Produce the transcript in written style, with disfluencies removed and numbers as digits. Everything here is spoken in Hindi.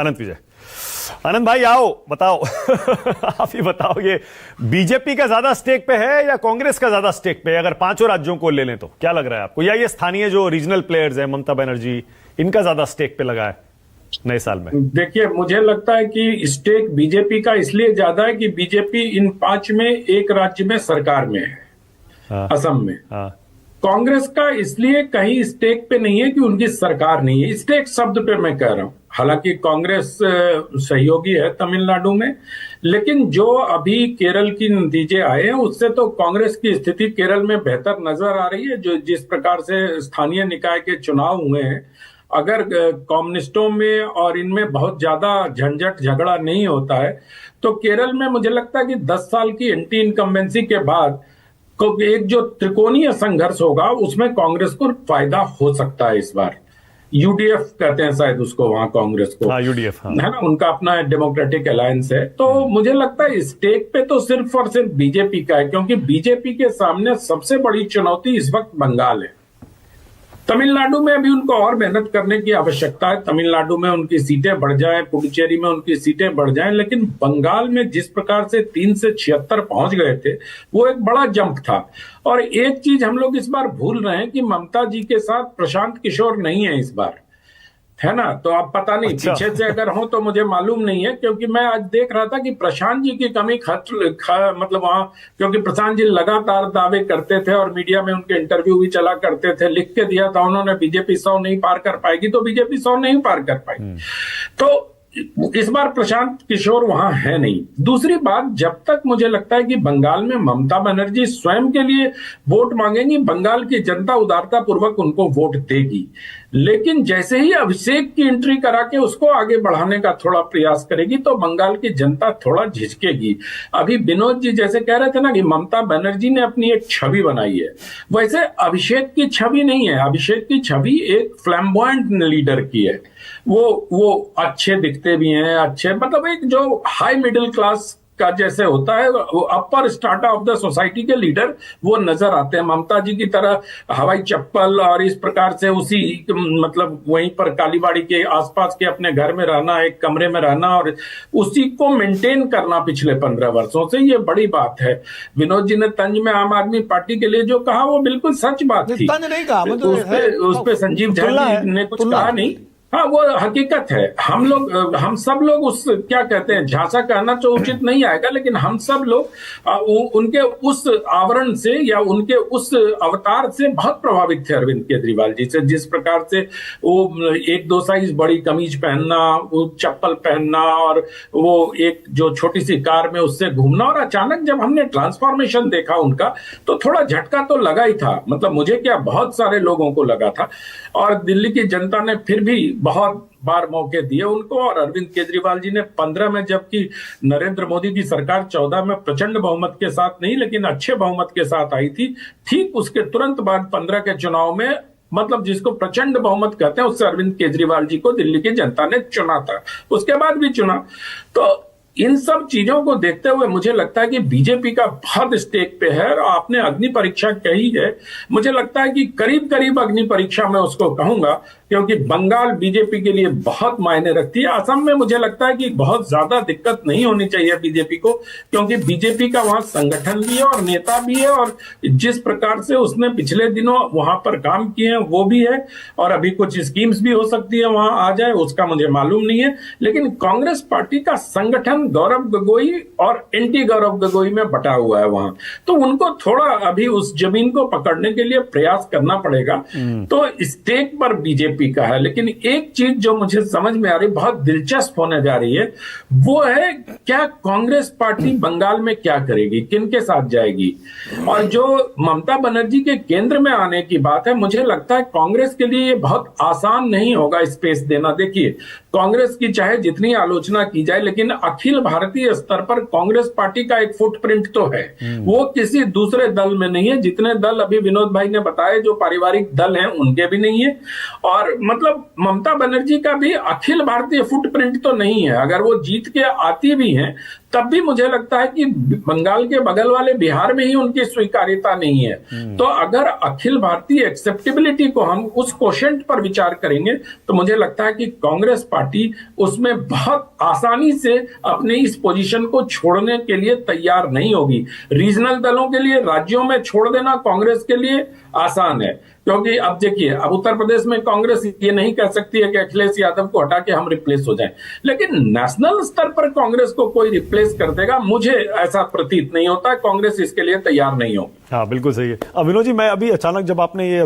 अनंत विजय। आनंद भाई आओ बताओ आप ही बताओ, ये बीजेपी का ज्यादा स्टेक पे है या कांग्रेस का ज्यादा स्टेक पे है? अगर पांचों राज्यों को ले लें तो क्या लग रहा है आपको, या ये स्थानीय जो रीजनल प्लेयर्स हैं ममता बनर्जी, इनका ज्यादा स्टेक पे लगा है नए साल में? देखिए, मुझे लगता है कि स्टेक बीजेपी का इसलिए ज्यादा है कि बीजेपी इन 5 में एक राज्य में सरकार में है, असम में। कांग्रेस का इसलिए कहीं स्टेक पे नहीं है कि उनकी सरकार नहीं है, स्टेक शब्द पे मैं कह रहा हूं। हालांकि कांग्रेस सहयोगी है तमिलनाडु में, लेकिन जो अभी केरल की नतीजे आए हैं उससे तो कांग्रेस की स्थिति केरल में बेहतर नजर आ रही है। जो जिस प्रकार से स्थानीय निकाय के चुनाव हुए हैं, अगर कम्युनिस्टों में और इनमें बहुत ज्यादा झंझट झगड़ा नहीं होता है तो केरल में मुझे लगता है कि 10 साल की एंटी इनकम्बेंसी के बाद एक जो त्रिकोणीय संघर्ष होगा उसमें कांग्रेस को फायदा हो सकता है इस बार। यूडीएफ कहते हैं शायद उसको वहां, कांग्रेस को। यूडीएफ है ना, उनका अपना डेमोक्रेटिक अलायंस है। तो मुझे लगता है स्टेक पे तो सिर्फ और सिर्फ बीजेपी का है, क्योंकि बीजेपी के सामने सबसे बड़ी चुनौती इस वक्त बंगाल है। तमिलनाडु में अभी उनको और मेहनत करने की आवश्यकता है। तमिलनाडु में उनकी सीटें बढ़ जाएं, पुडुचेरी में उनकी सीटें बढ़ जाएं, लेकिन बंगाल में जिस प्रकार से 3 से 76 पहुंच गए थे वो एक बड़ा जंप था। और एक चीज हम लोग इस बार भूल रहे हैं कि ममता जी के साथ प्रशांत किशोर नहीं है इस बार, है ना। तो अब पता नहीं पीछे से अगर हो तो मुझे मालूम नहीं है, क्योंकि मैं आज देख रहा था कि प्रशांत जी की कमी मतलब वहां, क्योंकि प्रशांत जी लगातार दावे करते थे और मीडिया में उनके इंटरव्यू भी चला करते थे, लिख के दिया था उन्होंने बीजेपी 100 नहीं पार कर पाएगी, तो बीजेपी 100 नहीं पार कर पाएगी। तो इस बार प्रशांत किशोर वहां है नहीं। दूसरी बात, जब तक मुझे लगता है कि बंगाल में ममता बनर्जी स्वयं के लिए वोट मांगेंगी, बंगाल की जनता उदारता पूर्वक उनको वोट देगी। लेकिन जैसे ही अभिषेक की एंट्री करा के उसको आगे बढ़ाने का थोड़ा प्रयास करेगी तो बंगाल की जनता थोड़ा झिझकेगी। अभी विनोद जी जैसे कह रहे थे ना कि ममता बनर्जी ने अपनी एक छवि बनाई है, वैसे अभिषेक की छवि नहीं है। अभिषेक की छवि एक फ्लैम्बॉयंट लीडर की है। वो अच्छे दिखते भी हैं, अच्छे मतलब एक जो हाई मिडिल क्लास का जैसे होता है, वो अपर स्टार्टा ऑफ द सोसाइटी के लीडर वो नजर आते हैं। ममता जी की तरह हवाई चप्पल और इस प्रकार से उसी मतलब वहीं पर कालीबाड़ी के आसपास के अपने घर में रहना, एक कमरे में रहना और उसी को मेंटेन करना पिछले 15 वर्षों से, ये बड़ी बात है। विनोद जी ने तंज में आम आदमी पार्टी के लिए जो कहा वो बिल्कुल सच बात थी। तंज नहीं कहा, उस पे संजीव झा जी ने कुछ कहा नहीं। हाँ, वो हकीकत है। हम सब लोग उस क्या कहते हैं, झांसा कहना तो उचित नहीं आएगा, लेकिन हम सब लोग उनके उस आवरण से या उनके उस अवतार से बहुत प्रभावित थे अरविंद केजरीवाल जी से। जिस प्रकार से वो 1-2 साइज बड़ी कमीज पहनना, वो चप्पल पहनना और वो एक जो छोटी सी कार में उससे घूमना, और अचानक जब हमने ट्रांसफॉर्मेशन देखा उनका तो थोड़ा झटका तो लगा ही था। मतलब मुझे क्या, बहुत सारे लोगों को लगा था। और दिल्ली की जनता ने फिर भी बहुत बार मौके दिए उनको। और अरविंद केजरीवाल जी ने 15 में, जबकि नरेंद्र मोदी की सरकार 14 में प्रचंड बहुमत के साथ नहीं लेकिन अच्छे बहुमत के साथ आई थी, ठीक उसके तुरंत बाद 15 के चुनाव में, मतलब जिसको प्रचंड बहुमत कहते हैं, उससे अरविंद केजरीवाल जी को दिल्ली की जनता ने चुना था, उसके बाद भी चुना। तो इन सब चीजों को देखते हुए मुझे लगता है कि बीजेपी का बहुत स्टेक पे है। और आपने अग्नि परीक्षा कही है, मुझे लगता है कि करीब करीब अग्नि परीक्षा मैं उसको कहूंगा, क्योंकि बंगाल बीजेपी के लिए बहुत मायने रखती है। असम में मुझे लगता है कि बहुत ज्यादा दिक्कत नहीं होनी चाहिए बीजेपी को, क्योंकि बीजेपी का वहां संगठन भी है और नेता भी है, और जिस प्रकार से उसने पिछले दिनों वहां पर काम किए हैं वो भी है। और अभी कुछ स्कीम्स भी हो सकती है वहां आ जाए, उसका मुझे मालूम नहीं है। लेकिन कांग्रेस पार्टी का संगठन गौरव गोगोई और एंटी गौरव गोगोई में बटा हुआ है वहां, तो उनको थोड़ा अभी उस जमीन को पकड़ने के लिए प्रयास करना पड़ेगा। तो स्टेक पर बीजेपी का है। लेकिन एक चीज जो मुझे समझ में आ रही, बहुत दिलचस्प होने जा रही है, वो है क्या कांग्रेस पार्टी बंगाल में क्या करेगी, किनके साथ जाएगी। और जो ममता बनर्जी के केंद्र में आने की बात है, मुझे लगता है कांग्रेस के लिए ये बहुत आसान नहीं होगा स्पेस देना। देखिए, कांग्रेस की चाहे जितनी आलोचना की जाए, लेकिन अखिल भारतीय स्तर पर कांग्रेस पार्टी का एक फुटप्रिंट तो है, वो किसी दूसरे दल में नहीं है। जितने दल अभी विनोद भाई ने बताए जो पारिवारिक दल हैं उनके भी नहीं है। और मतलब ममता बनर्जी का भी अखिल भारतीय फुटप्रिंट तो नहीं है। अगर वो जीत के आती भी हैं तब भी मुझे लगता है कि बंगाल के बगल वाले बिहार में ही उनकी स्वीकार्यता नहीं है। तो अगर अखिल भारतीय एक्सेप्टेबिलिटी को हम उस क्वोशेंट पर विचार करेंगे तो मुझे लगता है कि कांग्रेस पार्टी उसमें बहुत आसानी से अपने इस पोजीशन को छोड़ने के लिए तैयार नहीं होगी। रीजनल दलों के लिए राज्यों में छोड़ देना कांग्रेस के लिए आसान है, क्योंकि अब देखिए, अब उत्तर प्रदेश में कांग्रेस ये नहीं कह सकती है कि अखिलेश यादव को हटा के हम रिप्लेस हो जाएं, लेकिन नेशनल स्तर पर कांग्रेस को कोई रिप्लेस कर देगा, मुझे ऐसा प्रतीत नहीं होता। कांग्रेस इसके लिए तैयार नहीं हो। हाँ, बिल्कुल सही है। विनोद जी, मैं अभी अचानक जब आपने ये